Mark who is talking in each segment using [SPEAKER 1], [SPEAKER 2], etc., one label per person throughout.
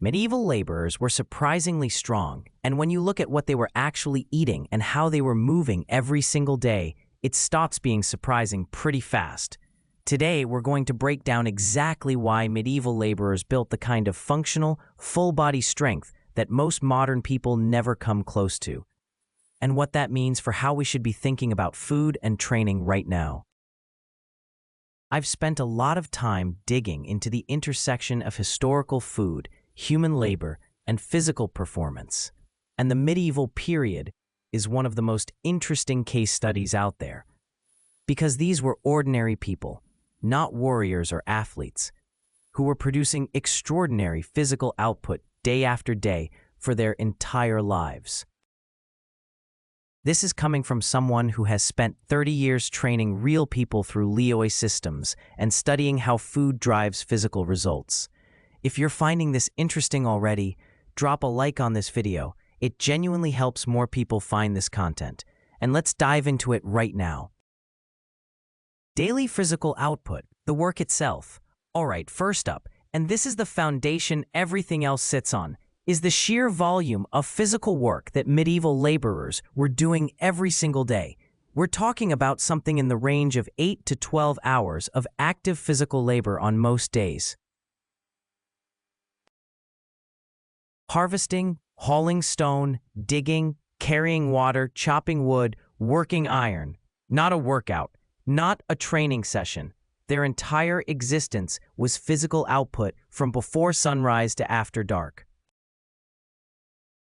[SPEAKER 1] Medieval laborers were surprisingly strong, and when you look at what they were actually eating and how they were moving every single day, it stops being surprising pretty fast. Today, we're going to break down exactly why medieval laborers built the kind of functional, full-body strength that most modern people never come close to, and what that means for how we should be thinking about food and training right now. I've spent a lot of time digging into the intersection of historical food, human labor, and physical performance, and the medieval period is one of the most interesting case studies out there, because these were ordinary people, not warriors or athletes, who were producing extraordinary physical output day after day for their entire lives. This is coming from someone who has spent 30 years training real people through LIOI systems and studying how food drives physical results. If you're finding this interesting already, drop a like on this video. It genuinely helps more people find this content. And let's dive into it right now. Daily physical output, the work itself. Alright, first up, and this is the foundation everything else sits on, is the sheer volume of physical work that medieval laborers were doing every single day. We're talking about something in the range of 8 to 12 hours of active physical labor on most days. Harvesting, hauling stone, digging, carrying water, chopping wood, working iron. Not a workout, not a training session. Their entire existence was physical output from before sunrise to after dark.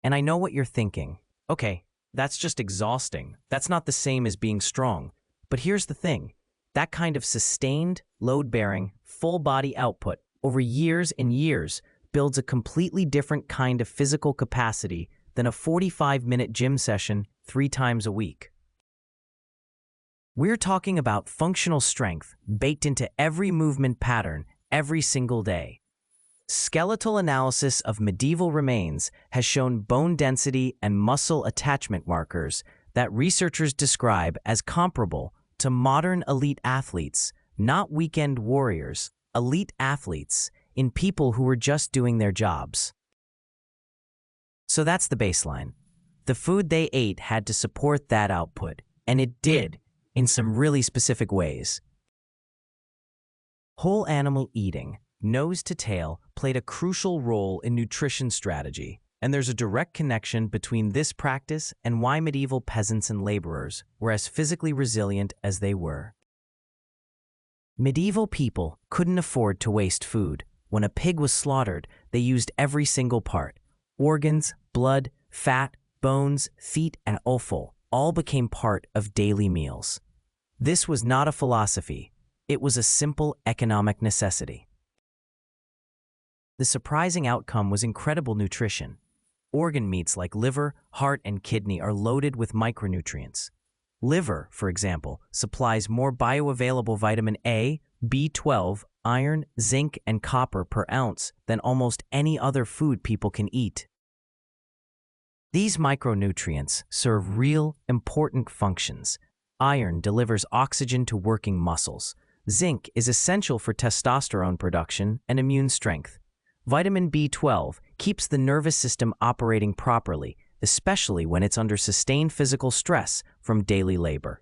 [SPEAKER 1] And I know what you're thinking. Okay, that's just exhausting. That's not the same as being strong. But here's the thing. That kind of sustained, load-bearing, full-body output over years and years builds a completely different kind of physical capacity than a 45-minute gym session 3 times a week. We're talking about functional strength baked into every movement pattern every single day. Skeletal analysis of medieval remains has shown bone density and muscle attachment markers that researchers describe as comparable to modern elite athletes, not weekend warriors, elite athletes in people who were just doing their jobs. So that's the baseline. The food they ate had to support that output, and it did, in some really specific ways. Whole animal eating, nose to tail, played a crucial role in nutrition strategy, and there's a direct connection between this practice and why medieval peasants and laborers were as physically resilient as they were. Medieval people couldn't afford to waste food. When a pig was slaughtered, they used every single part. Organs, blood, fat, bones, feet, and offal all became part of daily meals. This was not a philosophy. It was a simple economic necessity. The surprising outcome was incredible nutrition. Organ meats like liver, heart, and kidney are loaded with micronutrients. Liver, for example, supplies more bioavailable vitamin A, B12, iron, zinc, and copper per ounce than almost any other food people can eat. These micronutrients serve real, important functions. Iron delivers oxygen to working muscles. Zinc is essential for testosterone production and immune strength. Vitamin B12 keeps the nervous system operating properly, especially when it's under sustained physical stress from daily labor.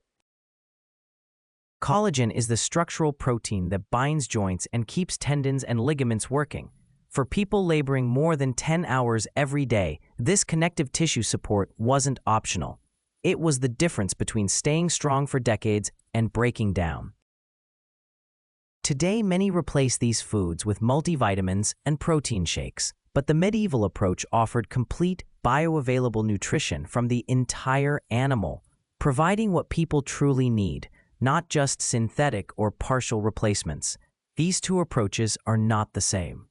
[SPEAKER 1] Collagen is the structural protein that binds joints and keeps tendons and ligaments working. For people laboring more than 10 hours every day, this connective tissue support wasn't optional. It was the difference between staying strong for decades and breaking down. Today, many replace these foods with multivitamins and protein shakes, but the medieval approach offered complete, bioavailable nutrition from the entire animal, providing what people truly need, not just synthetic or partial replacements. These two approaches are not the same.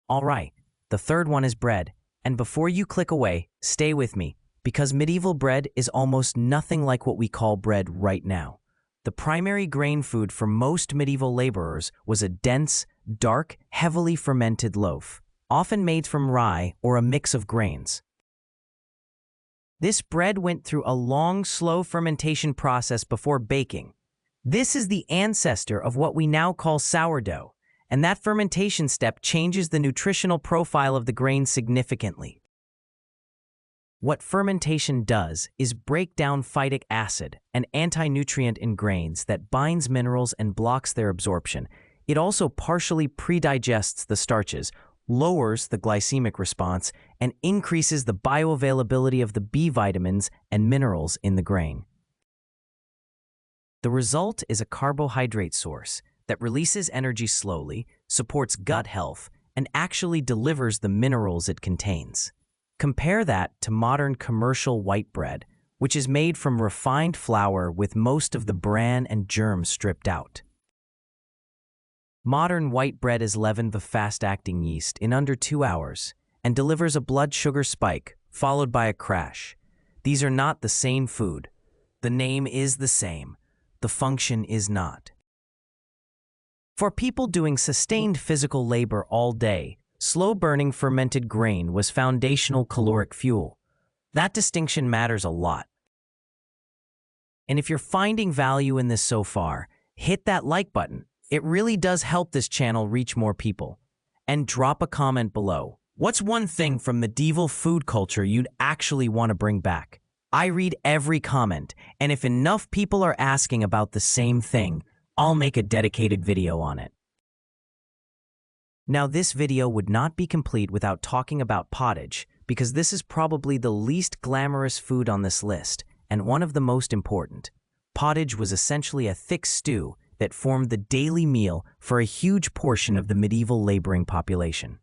[SPEAKER 1] All right, the third one is bread. And before you click away, stay with me, because medieval bread is almost nothing like what we call bread right now. The primary grain food for most medieval laborers was a dense, dark, heavily fermented loaf, often made from rye or a mix of grains. This bread went through a long, slow fermentation process before baking. This is the ancestor of what we now call sourdough, and that fermentation step changes the nutritional profile of the grain significantly. What fermentation does is break down phytic acid, an anti-nutrient in grains that binds minerals and blocks their absorption. It also partially pre-digests the starches, lowers the glycemic response, and increases the bioavailability of the B vitamins and minerals in the grain. The result is a carbohydrate source that releases energy slowly, supports gut health, and actually delivers the minerals it contains. Compare that to modern commercial white bread, which is made from refined flour with most of the bran and germs stripped out. Modern white bread is leavened with fast-acting yeast in under 2 hours and delivers a blood sugar spike followed by a crash. These are not the same food. The name is the same. The function is not. For people doing sustained physical labor all day, slow-burning fermented grain was foundational caloric fuel. That distinction matters a lot. And if you're finding value in this so far, hit that like button. It really does help this channel reach more people. And drop a comment below. What's one thing from medieval food culture you'd actually want to bring back? I read every comment, and if enough people are asking about the same thing, I'll make a dedicated video on it. Now, this video would not be complete without talking about pottage, because this is probably the least glamorous food on this list, and one of the most important. Pottage was essentially a thick stew that formed the daily meal for a huge portion of the medieval laboring population.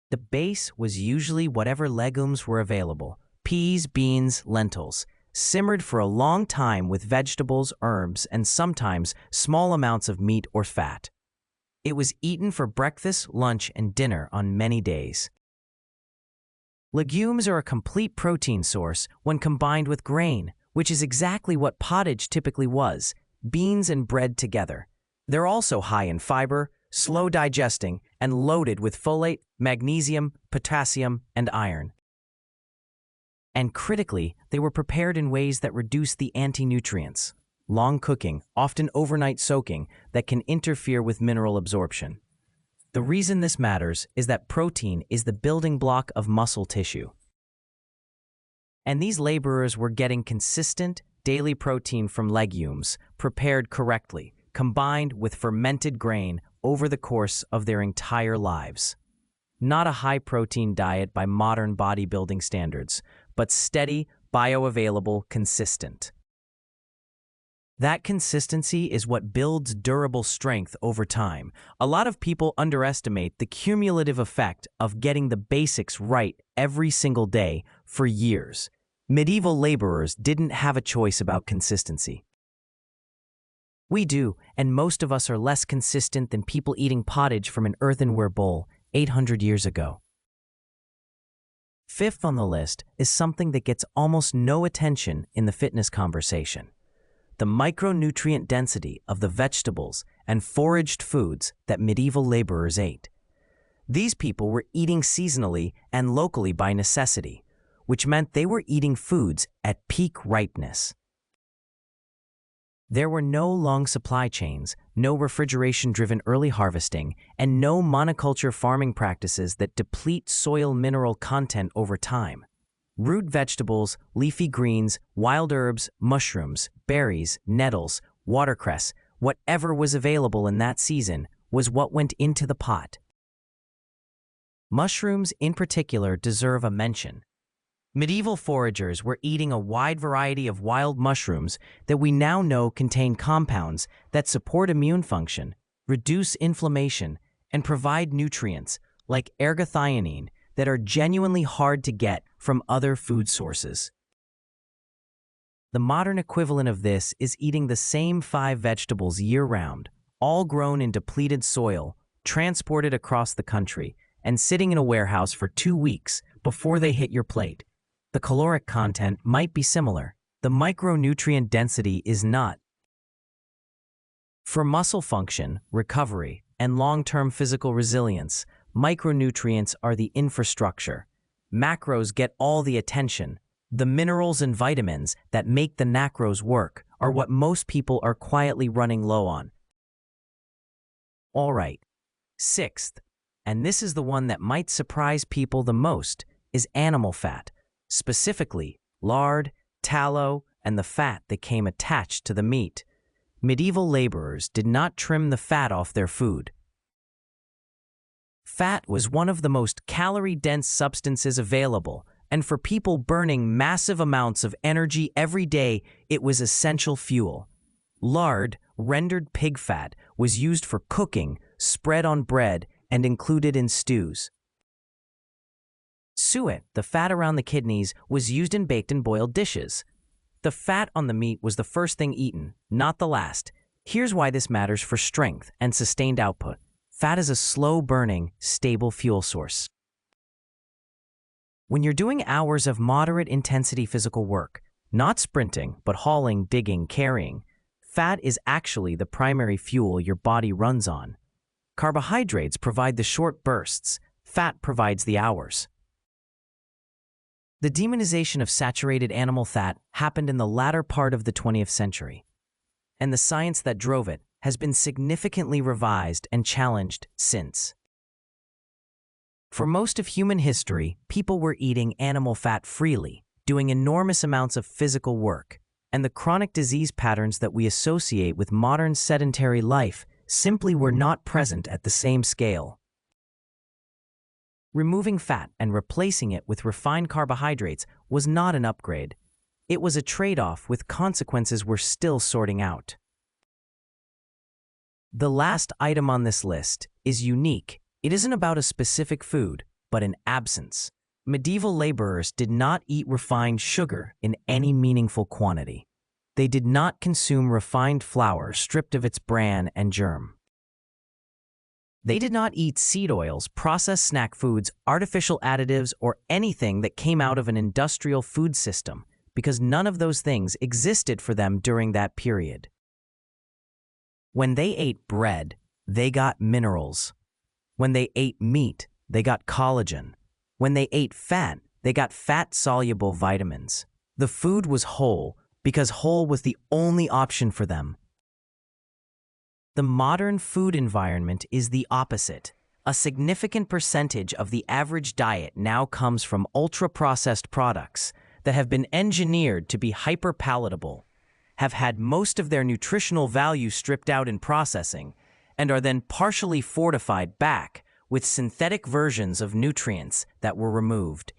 [SPEAKER 1] The base was usually whatever legumes were available: peas, beans, lentils, simmered for a long time with vegetables, herbs, and sometimes small amounts of meat or fat. It was eaten for breakfast, lunch, and dinner on many days. Legumes are a complete protein source when combined with grain, which is exactly what pottage typically was: beans and bread together. They're also high in fiber, slow digesting, and loaded with folate, magnesium, potassium, and iron. And critically, they were prepared in ways that reduce the anti-nutrients. Long cooking, often overnight soaking, that can interfere with mineral absorption. The reason this matters is that protein is the building block of muscle tissue. And these laborers were getting consistent, daily protein from legumes, prepared correctly, combined with fermented grain over the course of their entire lives. Not a high-protein diet by modern bodybuilding standards, but steady, bioavailable, consistent. That consistency is what builds durable strength over time. A lot of people underestimate the cumulative effect of getting the basics right every single day for years. Medieval laborers didn't have a choice about consistency. We do, and most of us are less consistent than people eating pottage from an earthenware bowl 800 years ago. Fifth on the list is something that gets almost no attention in the fitness conversation: the micronutrient density of the vegetables and foraged foods that medieval laborers ate. These people were eating seasonally and locally by necessity, which meant they were eating foods at peak ripeness. There were no long supply chains, no refrigeration-driven early harvesting, and no monoculture farming practices that deplete soil mineral content over time. Root vegetables, leafy greens, wild herbs, mushrooms, berries, nettles, watercress, whatever was available in that season was what went into the pot. Mushrooms in particular deserve a mention. Medieval foragers were eating a wide variety of wild mushrooms that we now know contain compounds that support immune function, reduce inflammation, and provide nutrients like ergothioneine that are genuinely hard to get from other food sources. The modern equivalent of this is eating the same 5 vegetables year-round, all grown in depleted soil, transported across the country, and sitting in a warehouse for 2 weeks before they hit your plate. The caloric content might be similar. The micronutrient density is not. For muscle function, recovery, and long-term physical resilience, micronutrients are the infrastructure. Macros get all the attention. The minerals and vitamins that make the macros work are what most people are quietly running low on. All right. Sixth, and this is the one that might surprise people the most, is animal fat, specifically lard, tallow, and the fat that came attached to the meat. Medieval laborers did not trim the fat off their food. Fat was one of the most calorie-dense substances available, and for people burning massive amounts of energy every day, it was essential fuel. Lard, rendered pig fat, was used for cooking, spread on bread, and included in stews. Suet, the fat around the kidneys, was used in baked and boiled dishes. The fat on the meat was the first thing eaten, not the last. Here's why this matters for strength and sustained output. Fat is a slow-burning, stable fuel source. When you're doing hours of moderate-intensity physical work, not sprinting, but hauling, digging, carrying, fat is actually the primary fuel your body runs on. Carbohydrates provide the short bursts. Fat provides the hours. The demonization of saturated animal fat happened in the latter part of the 20th century, and the science that drove it has been significantly revised and challenged since. For most of human history, people were eating animal fat freely, doing enormous amounts of physical work, and the chronic disease patterns that we associate with modern sedentary life simply were not present at the same scale. Removing fat and replacing it with refined carbohydrates was not an upgrade. It was a trade-off with consequences we're still sorting out. The last item on this list is unique. It isn't about a specific food, but an absence. Medieval laborers did not eat refined sugar in any meaningful quantity. They did not consume refined flour stripped of its bran and germ. They did not eat seed oils, processed snack foods, artificial additives, or anything that came out of an industrial food system, because none of those things existed for them during that period. When they ate bread, they got minerals. When they ate meat, they got collagen. When they ate fat, they got fat-soluble vitamins. The food was whole because whole was the only option for them. The modern food environment is the opposite. A significant percentage of the average diet now comes from ultra-processed products that have been engineered to be hyper-palatable, have had most of their nutritional value stripped out in processing, and are then partially fortified back with synthetic versions of nutrients that were removed.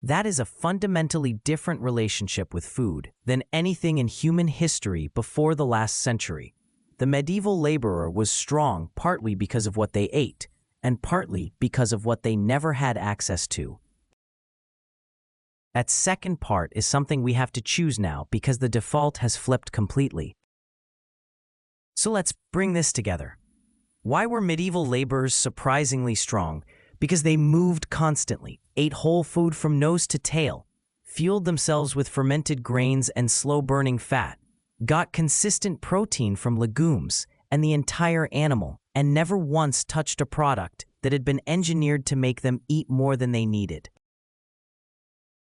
[SPEAKER 1] That is a fundamentally different relationship with food than anything in human history before the last century. The medieval laborer was strong partly because of what they ate, and partly because of what they never had access to. That second part is something we have to choose now because the default has flipped completely. So let's bring this together. Why were medieval laborers surprisingly strong? Because they moved constantly, ate whole food from nose to tail, fueled themselves with fermented grains and slow-burning fat, got consistent protein from legumes and the entire animal, and never once touched a product that had been engineered to make them eat more than they needed.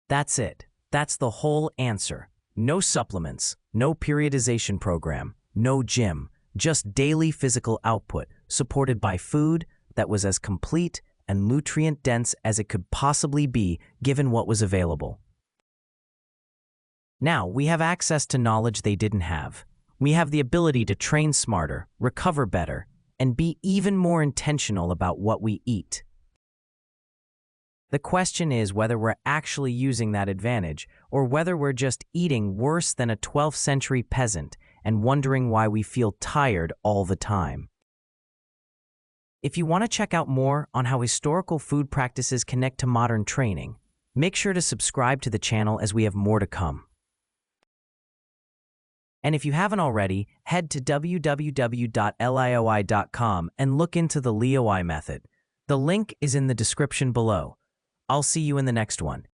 [SPEAKER 1] That's it. That's the whole answer. No supplements, no periodization program, no gym, just daily physical output supported by food that was as complete and nutrient-dense as it could possibly be given what was available. Now, we have access to knowledge they didn't have. We have the ability to train smarter, recover better, and be even more intentional about what we eat. The question is whether we're actually using that advantage or whether we're just eating worse than a 12th century peasant and wondering why we feel tired all the time. If you want to check out more on how historical food practices connect to modern training, make sure to subscribe to the channel as we have more to come. And if you haven't already, head to www.lioi.com and look into the LIOI method. The link is in the description below. I'll see you in the next one.